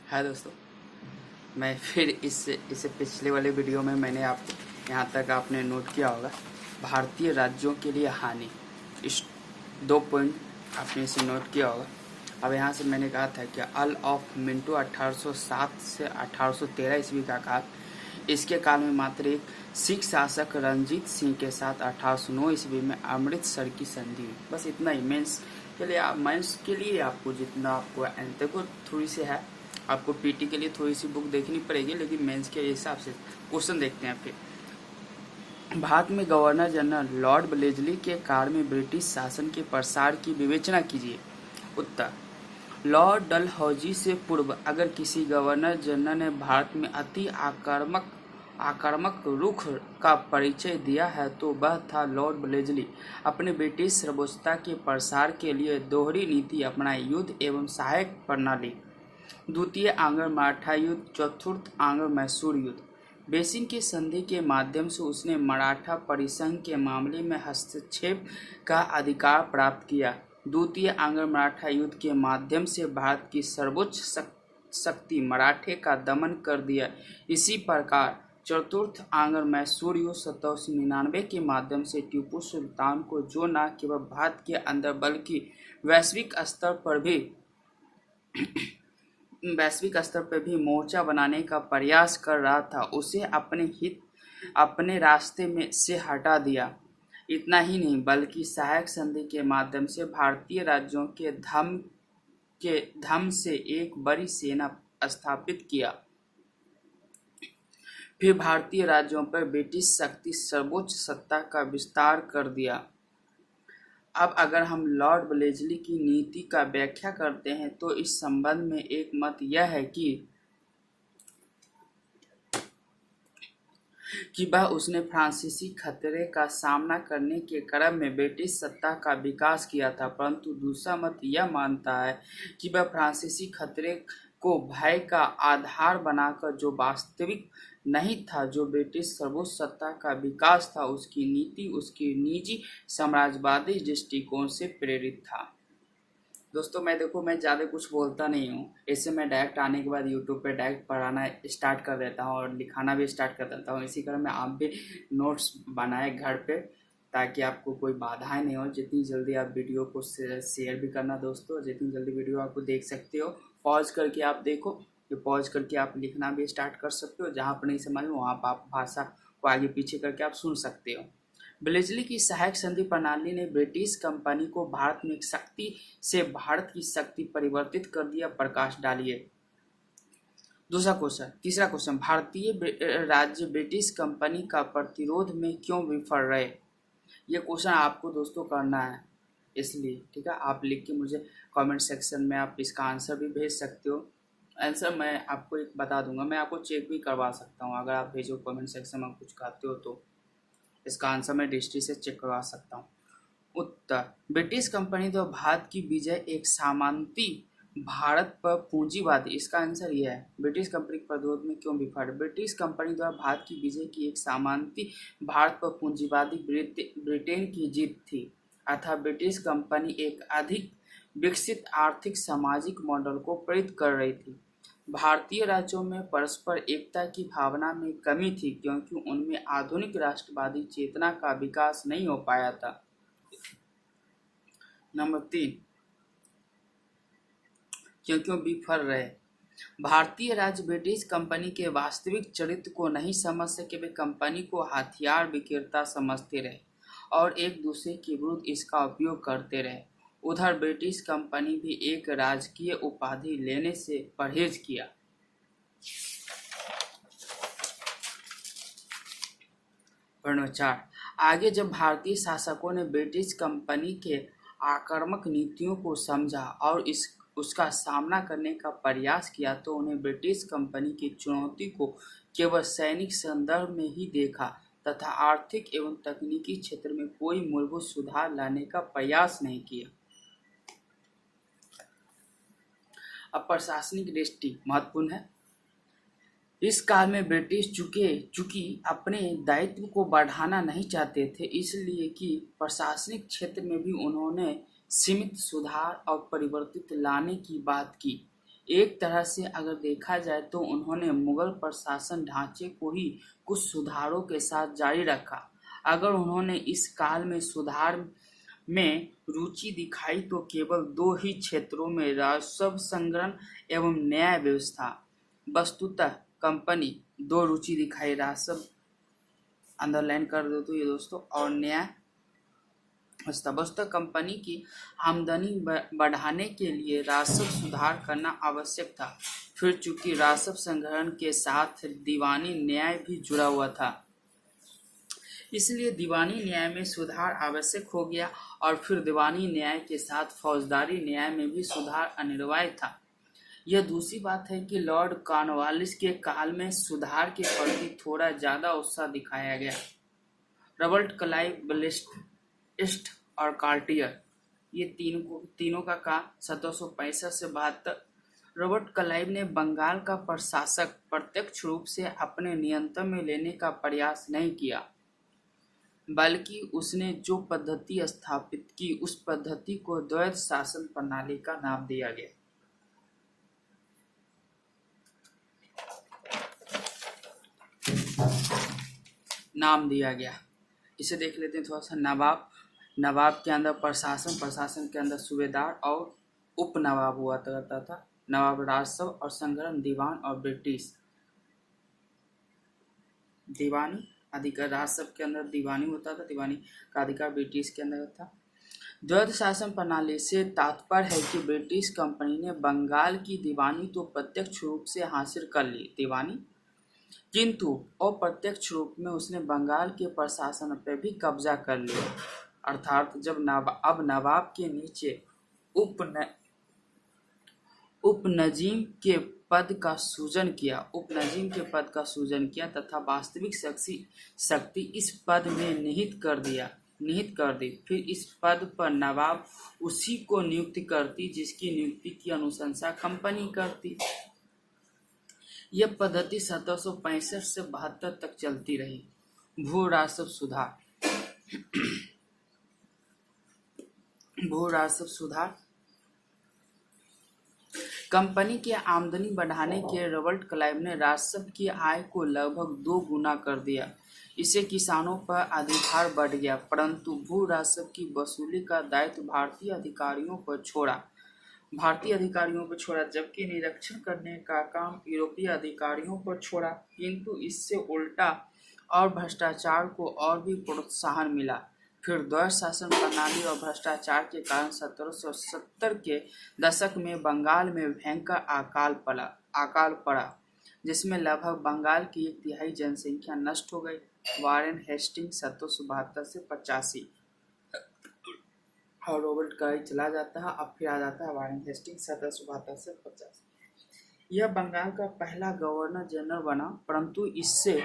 हाय दोस्तों, मैं फिर इससे पिछले वाले वीडियो में मैंने आपको यहाँ तक आपने नोट किया होगा भारतीय राज्यों के लिए हानि, इस 2 पॉइंट आपने इसे नोट किया होगा। अब यहाँ से मैंने कहा था कि अल ऑफ मिंटो 1807 से 1813 ईस्वी का काल, इसके काल में मात्र एक सिख शासक रंजीत सिंह के साथ 1809 ईस्वी में अमृतसर की संधि हुई। बस इतना ही। मेंस के लिए आपको जितना आपको एंटर को थोड़ी सी है, आपको पीटी के लिए थोड़ी सी बुक देखनी पड़ेगी, लेकिन मेंस के हिसाब से क्वेश्चन देखते हैं। फिर भारत में गवर्नर जनरल लॉर्ड ब्लेजली के काल में ब्रिटिश शासन के प्रसार की विवेचना कीजिए। उत्तर, लॉर्ड डलहौजी से पूर्व अगर किसी गवर्नर जनरल ने भारत में अति आक्रामक रुख का परिचय दिया है तो वह था लॉर्ड ब्लेजली। अपने ब्रिटिश सर्वोच्चता के प्रसार के लिए दोहरी नीति अपनाई, युद्ध एवं सहायक प्रणाली, द्वितीय आंग्ल मराठा युद्ध, चतुर्थ आंग्ल मैसूर युद्ध। बेसिन की संधि के माध्यम से उसने मराठा परिसंघ के मामले में हस्तक्षेप का अधिकार प्राप्त किया। द्वितीय आंग्ल मराठा युद्ध के माध्यम से भारत की सर्वोच्च शक्ति मराठे का दमन कर दिया। इसी प्रकार चतुर्थ आंग्ल मैसूर युद्ध 1799 के माध्यम से टीपू सुल्तान को, जो न केवल भारत के अंदर बल्कि वैश्विक स्तर पर भी मोर्चा बनाने का प्रयास कर रहा था, उसे अपने रास्ते में से हटा दिया। इतना ही नहीं बल्कि सहायक संधि के माध्यम से भारतीय राज्यों के धम से एक बड़ी सेना स्थापित किया। फिर भारतीय राज्यों पर ब्रिटिश शक्ति सर्वोच्च सत्ता का विस्तार कर दिया। अब अगर हम लॉर्ड ब्लेजली की नीति का व्याख्या करते हैं तो इस संबंध में एक मत यह है कि वह उसने फ्रांसीसी खतरे का सामना करने के क्रम में ब्रिटिश सत्ता का विकास किया था, परंतु दूसरा मत यह मानता है कि वह फ्रांसीसी खतरे को भय का आधार बनाकर, जो वास्तविक नहीं था, जो ब्रिटिश सर्वोच्च सत्ता का विकास था, उसकी नीति उसकी निजी साम्राज्यवादी दृष्टिकोण से प्रेरित था। दोस्तों मैं ज़्यादा कुछ बोलता नहीं हूँ, इससे मैं डायरेक्ट आने के बाद यूट्यूब पे डायरेक्ट पढ़ाना स्टार्ट कर देता हूँ और लिखाना भी स्टार्ट कर देता हूँ। इसी कारण में आप भी नोट्स बनाए घर पे, ताकि आपको कोई बाधाएं नहीं हो। जितनी जल्दी आप वीडियो को शेयर भी करना दोस्तों, जितनी जल्दी वीडियो आपको देख सकते हो, पॉज करके आप देखो, ये पॉज करके आप लिखना भी स्टार्ट कर सकते हो। जहाँ पर नहीं समझ में वहाँ पर आप भाषा को आगे पीछे करके आप सुन सकते हो। ब्लेजली की सहायक संधि प्रणाली ने ब्रिटिश कंपनी को भारत में शक्ति से भारत की शक्ति परिवर्तित कर दिया। प्रकाश डालिए। तीसरा क्वेश्चन, भारतीय राज्य ब्रिटिश कंपनी का प्रतिरोध में क्यों विफल रहे? ये क्वेश्चन आपको दोस्तों करना है, इसलिए ठीक है, आप लिख के मुझे कमेंट सेक्शन में आप इसका आंसर भी भेज सकते हो। आंसर मैं आपको एक बता दूंगा, मैं आपको चेक भी करवा सकता हूँ। अगर आप भेजो कमेंट सेक्शन में कुछ कहते हो तो इसका आंसर मैं दृष्टि से चेक करवा सकता हूँ। उत्तर, ब्रिटिश कंपनी द्वारा भारत की विजय एक सामंती भारत पर पूंजीवादी। इसका आंसर यह है, ब्रिटिश कंपनी के प्रतिरोध में क्यों विफल? ब्रिटिश कंपनी द्वारा भारत की विजय की एक सामंती भारत पर पूंजीवादी ब्रिटेन की जीत थी, अर्थात ब्रिटिश कंपनी एक अधिक विकसित आर्थिक सामाजिक मॉडल को प्रेरित कर रही थी। भारतीय राज्यों में परस्पर एकता की भावना में कमी थी, क्योंकि उनमें आधुनिक राष्ट्रवादी चेतना का विकास नहीं हो पाया था। नंबर 3, क्यों विफल रहे? भारतीय राज्य ब्रिटिश कंपनी के वास्तविक चरित्र को नहीं समझ सके। वे कंपनी को हथियार विक्रेता समझते रहे और एक दूसरे के विरुद्ध इसका उपयोग करते रहे। उधर ब्रिटिश कंपनी भी एक राजकीय उपाधि लेने से परहेज किया। आगे जब भारतीय शासकों ने ब्रिटिश कंपनी के आक्रामक नीतियों को समझा और उसका सामना करने का प्रयास किया तो उन्हें ब्रिटिश कंपनी की चुनौती को केवल सैनिक संदर्भ में ही देखा तथा आर्थिक एवं तकनीकी क्षेत्र में कोई मूलभूत सुधार लाने का प्रयास नहीं किया। अब प्रशासनिक दृष्टि महत्वपूर्ण है। इस काल में ब्रिटिश चूंकि अपने दायित्व को बढ़ाना नहीं चाहते थे, इसलिए कि प्रशासनिक क्षेत्र में भी उन्होंने सीमित सुधार और परिवर्तित लाने की बात की। एक तरह से अगर देखा जाए तो उन्होंने मुगल प्रशासन ढांचे को ही कुछ सुधारों के साथ जारी रखा। अगर उन्होंने इस काल में सुधार में रुचि दिखाई तो केवल दो ही क्षेत्रों में, राजस्व संग्रहण एवं न्याय व्यवस्था। वस्तुतः कंपनी दो रुचि दिखाई, राजस्व अंडरलाइन कर दो तो ये दोस्तों, और न्याय वस्तुतः कंपनी की आमदनी बढ़ाने के लिए राजस्व सुधार करना आवश्यक था। फिर चूंकि राजस्व संग्रहण के साथ दीवानी न्याय भी जुड़ा हुआ था, इसलिए दीवानी न्याय में सुधार आवश्यक हो गया और फिर दीवानी न्याय के साथ फौजदारी न्याय में भी सुधार अनिवार्य था। यह दूसरी बात है कि लॉर्ड कॉर्नवालिस के काल में सुधार के प्रति थोड़ा ज्यादा उत्साह दिखाया गया। रॉबर्ट क्लाइव, ब्लेस्ट और कार्टियर, ये तीनों का काम 1765 से 72। रॉबर्ट क्लाइव ने बंगाल का प्रशासक प्रत्यक्ष रूप से अपने नियंत्रण में लेने का प्रयास नहीं किया, बल्कि उसने जो पद्धति स्थापित की उस पद्धति को द्वैध शासन प्रणाली का नाम दिया गया। इसे देख लेते हैं थोड़ा सा। नवाब के अंदर प्रशासन के अंदर सूबेदार और उप नवाब हुआ करता था। नवाब राजस्व और संग्रहण, दीवान और ब्रिटिश दीवानी अधिकार। राजस्व के अंदर दीवानी होता था, दीवानी का अधिकार ब्रिटिश के अंदर था। द्वैध शासन प्रणाली से तात्पर्य है कि ब्रिटिश कंपनी ने बंगाल की दीवानी तो प्रत्यक्ष रूप से हासिल कर ली दीवानी, किंतु अप्रत्यक्ष रूप में उसने बंगाल के प्रशासन पर भी कब्जा कर लिया। अर्थात जब नवाब के नीचे उपनजीम के पद का सृजन किया तथा वास्तविक शक्ति इस पद में निहित कर दी, फिर इस पद पर नवाब उसी को नियुक्त करती जिसकी नियुक्ति की अनुशंसा कंपनी करती। यह पद्धति 1765 से 72 तक चलती रही। भू राजस्व सुधार कंपनी की आमदनी बढ़ाने के रॉबर्ट क्लाइव ने राजस्व की आय को लगभग 2 गुना कर दिया। इससे किसानों पर अधिकार बढ़ गया, परंतु भू राजस्व की वसूली का दायित्व भारतीय अधिकारियों पर छोड़ा, जबकि निरीक्षण करने का काम यूरोपीय अधिकारियों पर छोड़ा। किंतु इससे उल्टा और भ्रष्टाचार को और भी प्रोत्साहन मिला। फिर द्वैध शासन प्रणाली और भ्रष्टाचार के कारण 1770 के दशक में बंगाल में भयंकर अकाल पड़ा, जिसमें लगभग बंगाल की 1/3 जनसंख्या नष्ट हो गई। वारेन हेस्टिंग्स 1772 से 85 और रॉबर्ट क्लाइव चला जाता है, अब फिर आ जाता है वारेन हेस्टिंग्स 1772 से 85। यह बंगाल का पहला गवर्नर जनरल बना, परंतु इससे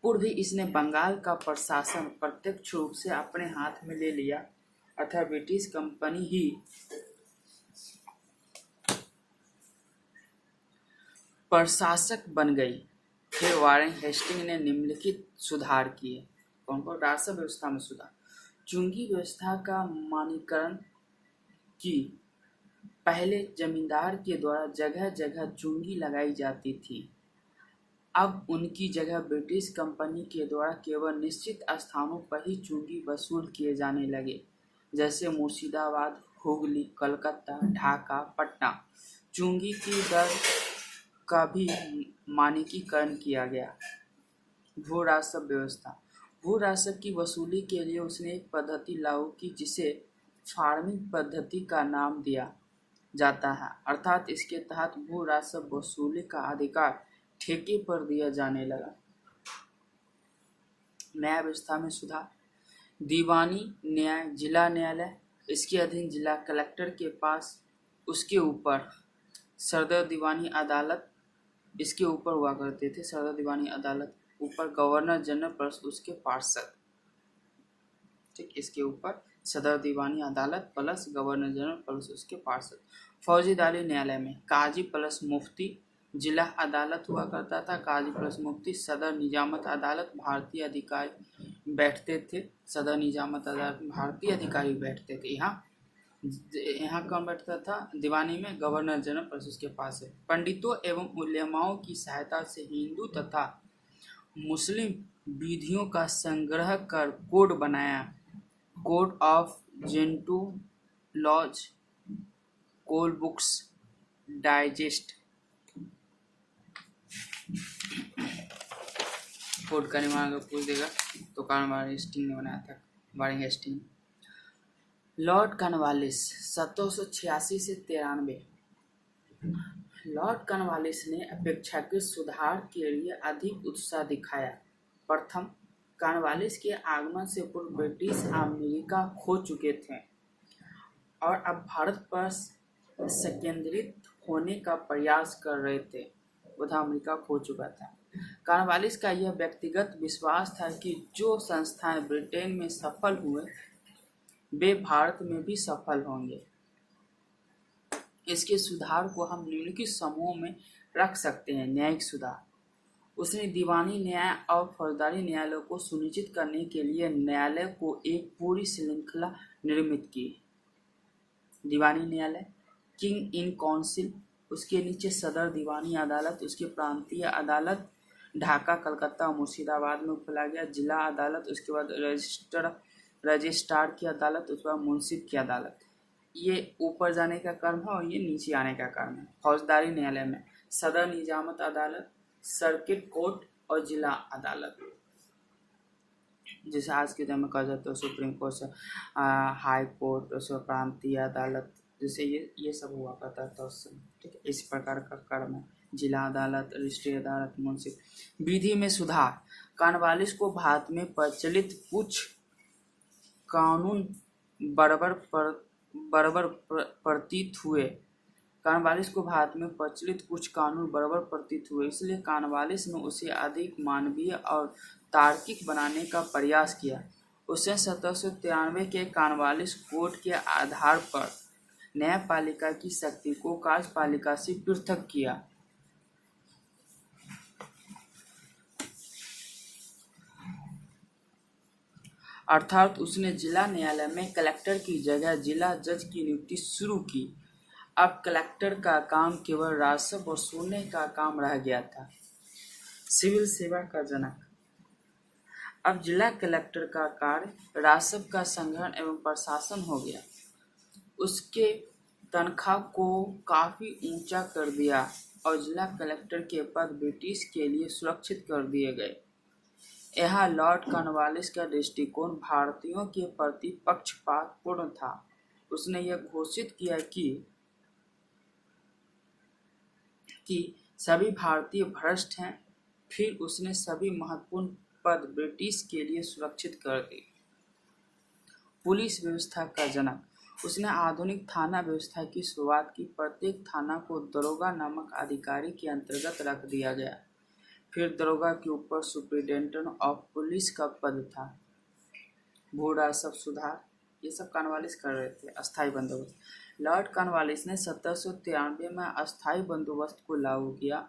पूर्व ही इसने बंगाल का प्रशासन प्रत्यक्ष रूप से अपने हाथ में ले लिया, अर्थात ब्रिटिश कंपनी ही प्रशासक बन गई। फिर वारेन हेस्टिंग ने निम्नलिखित सुधार किए। कौन? राजस्व व्यवस्था में सुधार। चुंगी व्यवस्था का मानकीकरण की। पहले जमींदार के द्वारा जगह जगह चुंगी लगाई जाती थी, अब उनकी जगह ब्रिटिश कंपनी के द्वारा केवल निश्चित स्थानों पर ही चुंगी वसूल किए जाने लगे, जैसे मुर्शिदाबाद, हुगली, कलकत्ता, ढाका, पटना। चुंगी की दर का भी मानकीकरण किया गया। भू राजस्व व्यवस्था। भू राजस्व की वसूली के लिए उसने एक पद्धति लागू की जिसे फार्मिंग पद्धति का नाम दिया जाता है, अर्थात इसके तहत भू राजस्व वसूली का अधिकार ठेके पर दिया जाने लगा। न्याय व्यवस्था में सुधार। दीवानी न्याय जिला न्यायालय, इसके अधीन जिला कलेक्टर के पास, उसके ऊपर सदर दीवानी अदालत, इसके ऊपर हुआ करते थे सदर दीवानी अदालत, ऊपर गवर्नर जनरल प्लस उसके पार्षद। ठीक, इसके ऊपर सदर दीवानी अदालत प्लस गवर्नर जनरल प्लस उसके पार्षद। फौजदारी न्यायालय में काजी प्लस मुफ्ती जिला अदालत हुआ करता था, काजी प्लस मुफ्ती। सदर निजामत अदालत भारतीय अधिकारी बैठते थे, यहाँ। यहाँ कौन बैठता था दीवानी में? गवर्नर जनरल, पर उसके पास है। पंडितों एवं उलेमाओं की सहायता से हिंदू तथा मुस्लिम विधियों का संग्रह कर कोड बनाया। Code of Gentoo laws, Colebrooke's, digest. Code का निर्माण अगर पूछ देगा तो कार्ल हेस्टिंग ने बनाया था, वारेन हेस्टिंग। लॉर्ड कॉर्नवालिस 1786 से 93। लॉर्ड कॉर्नवालिस ने अपेक्षाकृत सुधार के लिए अधिक उत्साह दिखाया। प्रथम, कॉर्नवालिस के आगमन से पूर्व ब्रिटिश अमेरिका खो चुके थे और अब भारत पर संकेंद्रित होने का प्रयास कर रहे थे। उधर अमेरिका खो चुका था। कॉर्नवालिस का यह व्यक्तिगत विश्वास था कि जो संस्थाएं ब्रिटेन में सफल हुए वे भारत में भी सफल होंगे। इसके सुधार को हम निम्नलिखित समूहों में रख सकते हैं। न्यायिक सुधार। उसने दीवानी न्याय और फौजदारी न्यायालयों को सुनिश्चित करने के लिए न्यायालय को एक पूरी श्रृंखला निर्मित की। दीवानी न्यायालय, किंग इन काउंसिल, उसके नीचे सदर दीवानी अदालत, उसके प्रांतीय अदालत ढाका, कलकत्ता और मुर्शिदाबाद में खोला गया। जिला अदालत, उसके बाद रजिस्ट्रार की अदालत, उसके बाद मुंसिफ की अदालत। ये ऊपर जाने का कर्म है और ये नीचे आने का कर्म है। फौजदारी न्यायालय में सदर निजामत अदालत, सर्किट कोर्ट और जिला अदालत। जैसे आज के टाइम में कहा जाता है सुप्रीम कोर्ट से हाई कोर्ट, उसके प्रांतीय अदालत, जैसे ये सब हुआ करता था उस समय। ठीक है, इस प्रकार का कर्म है। जिला अदालत, रजिस्ट्री अदालत, मुंसिफ। विधि में सुधार। कॉर्नवालिस को भारत में प्रचलित कुछ कानून बराबर प्रतीत हुए। कॉर्नवालिस को भारत में प्रचलित कुछ कानून बराबर प्रतीत हुए, इसलिए कॉर्नवालिस ने उसे अधिक मानवीय और तार्किक बनाने का प्रयास किया। उसने 1793 के कॉर्नवालिस कोड के आधार पर न्यायपालिका की शक्ति को कार्यपालिका से पृथक किया। अर्थात उसने जिला न्यायालय में कलेक्टर की जगह जिला जज की नियुक्ति शुरू की। अब कलेक्टर का काम केवल राजस्व वसूलने का काम रह गया था। सिविल सेवा का जनक। अब जिला कलेक्टर का कार्य राजस्व का संग्रहण एवं प्रशासन हो गया। उसके तनख्वाह को काफी ऊंचा कर दिया और जिला कलेक्टर के पद ब्रिटिश के लिए सुरक्षित कर दिए गए। यहाँ लॉर्ड कॉर्नवालिस का दृष्टिकोण भारतीयों के प्रति पक्षपातपूर्ण था। उसने यह घोषित किया कि सभी भारतीय भ्रष्ट हैं। फिर उसने सभी महत्वपूर्ण पद ब्रिटिश के लिए सुरक्षित कर दिए। पुलिस व्यवस्था का जनक। उसने आधुनिक थाना व्यवस्था की शुरुआत की। प्रत्येक थाना को दरोगा नामक अधिकारी के अंतर्गत रख दिया गया। फिर दरोगा के ऊपर सुप्रिंटेंडेंट ऑफ पुलिस का पद था। भू राजस्व सुधार, ये सब कॉर्नवालिस कर रहे थे। अस्थायी बंदोबस्त। लॉर्ड कॉर्नवालिस ने 1793 में अस्थायी बंदोबस्त को लागू किया,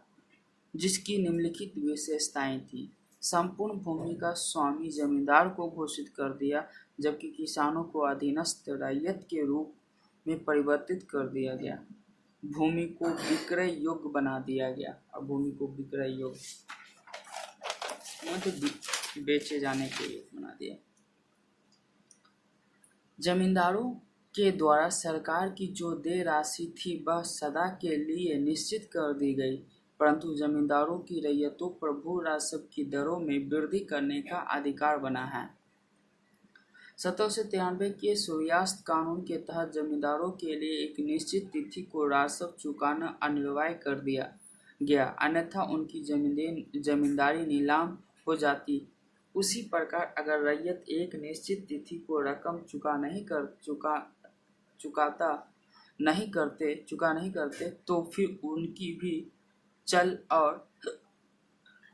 जिसकी निम्नलिखित विशेषताएं थी। संपूर्ण भूमि का स्वामी जमींदार को घोषित कर दिया, जबकि किसानों को अधीनस्थ रैयत के रूप में परिवर्तित कर दिया गया। भूमि को विक्रय योग्य बना दिया गया। और भूमि को विक्रय योग्य मतलब बेचे जाने के लिए बना दिया। जमींदारों के द्वारा सरकार की जो देय राशि थी वह सदा के लिए निश्चित कर दी गई, परंतु जमींदारों की रैयतों पर भू राजस्व की दरों में वृद्धि करने का अधिकार बना है। 1793 के सूर्यास्त कानून के तहत जमींदारों के लिए एक निश्चित तिथि को राजस्व चुकाना अनिवार्य कर दिया गया, अन्यथा उनकी जमींदारी नीलाम हो जाती। उसी प्रकार अगर रैयत एक निश्चित तिथि को रकम चुका नहीं करते तो फिर उनकी भी चल और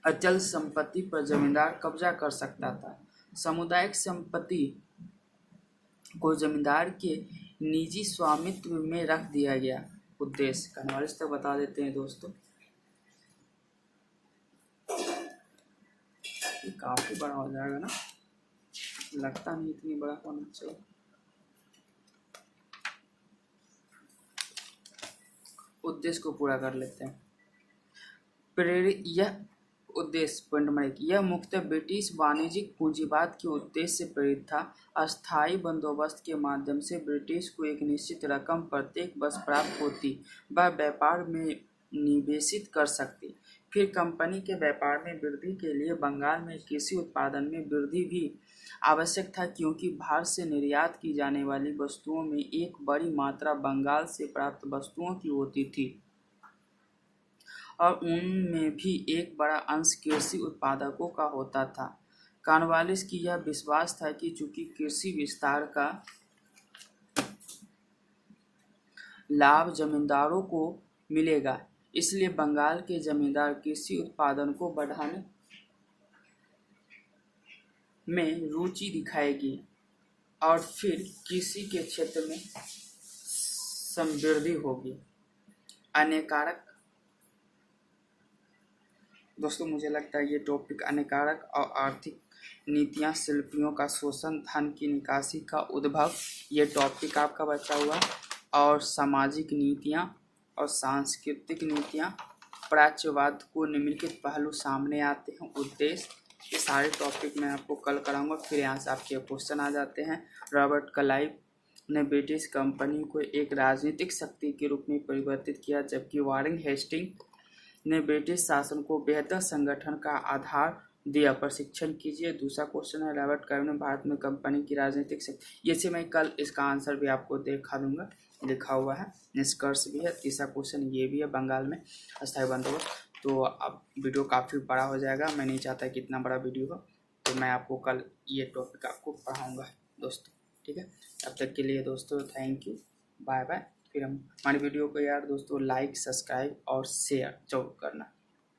अचल संपत्ति पर जमींदार कब्जा कर सकता था। सामुदायिक संपत्ति को जमींदार के निजी स्वामित्व में रख दिया गया। उद्देश्य कॉर्नवालिस तक बता देते हैं दोस्तों। ये काफी बड़ा हो जाएगा ना, लगता नहीं इतनी बड़ा होना चाहिए। उद्देश्य को पूरा कर लेते हैं। प्रेरित यह उद्देश्य पॉइंट नंबर 1, यह मुख्यतः ब्रिटिश वाणिज्यिक पूंजीवाद के उद्देश्य से प्रेरित था। अस्थायी बंदोबस्त के माध्यम से ब्रिटिश को एक निश्चित रकम प्रत्येक वर्ष प्राप्त होती, वह व्यापार में निवेशित कर सकती। फिर कंपनी के व्यापार में वृद्धि के लिए बंगाल में कृषि उत्पादन में वृद्धि भी आवश्यक था, क्योंकि बाहर से निर्यात की जाने वाली वस्तुओं में एक बड़ी मात्रा बंगाल से प्राप्त वस्तुओं की होती थी और उनमें भी एक बड़ा अंश कृषि उत्पादकों का होता था। कॉर्नवालिस की यह विश्वास था कि चूंकि कृषि विस्तार का लाभ जमींदारों को मिलेगा, इसलिए बंगाल के जमींदार कृषि उत्पादन को बढ़ाने में रुचि दिखाएगी और फिर कृषि के क्षेत्र में समृद्धि होगी। अनेकारक दोस्तों, मुझे लगता है ये टॉपिक अनेकारक और आर्थिक नीतियां, शिल्पियों का शोषण, धन की निकासी का उद्भव, ये टॉपिक आपका बचा हुआ, और सामाजिक नीतियां और सांस्कृतिक नीतियां, प्राच्यवाद को निम्नलिखित पहलू सामने आते हैं, उद्देश्य, ये सारे टॉपिक मैं आपको कल कराऊंगा। फिर यहाँ से आपके क्वेश्चन आ जाते हैं। रॉबर्ट क्लाइव ने ब्रिटिश कंपनी को एक राजनीतिक शक्ति के रूप में परिवर्तित किया, जबकि वारेन हेस्टिंग ने ब्रिटिश शासन को बेहतर संगठन का आधार दिया। प्रशिक्षण कीजिए। दूसरा क्वेश्चन है, रॉबर्ट क्लाइव ने भारत में कंपनी की राजनीतिक शक्ति, ये से मैं कल इसका आंसर भी आपको दिखा दूंगा, लिखा हुआ है, निष्कर्ष भी है। तीसरा क्वेश्चन ये भी है, बंगाल में अस्थायी बंदोबस्त। तो अब वीडियो काफ़ी बड़ा हो जाएगा, मैं नहीं चाहता कि इतना बड़ा वीडियो हो, तो मैं आपको कल ये टॉपिक आपको पढ़ाऊँगा दोस्तों, ठीक है। तब तक के लिए दोस्तों थैंक यू, बाय बाय। फिर हम हमारी वीडियो को यार दोस्तों लाइक, सब्सक्राइब और शेयर जरूर करना।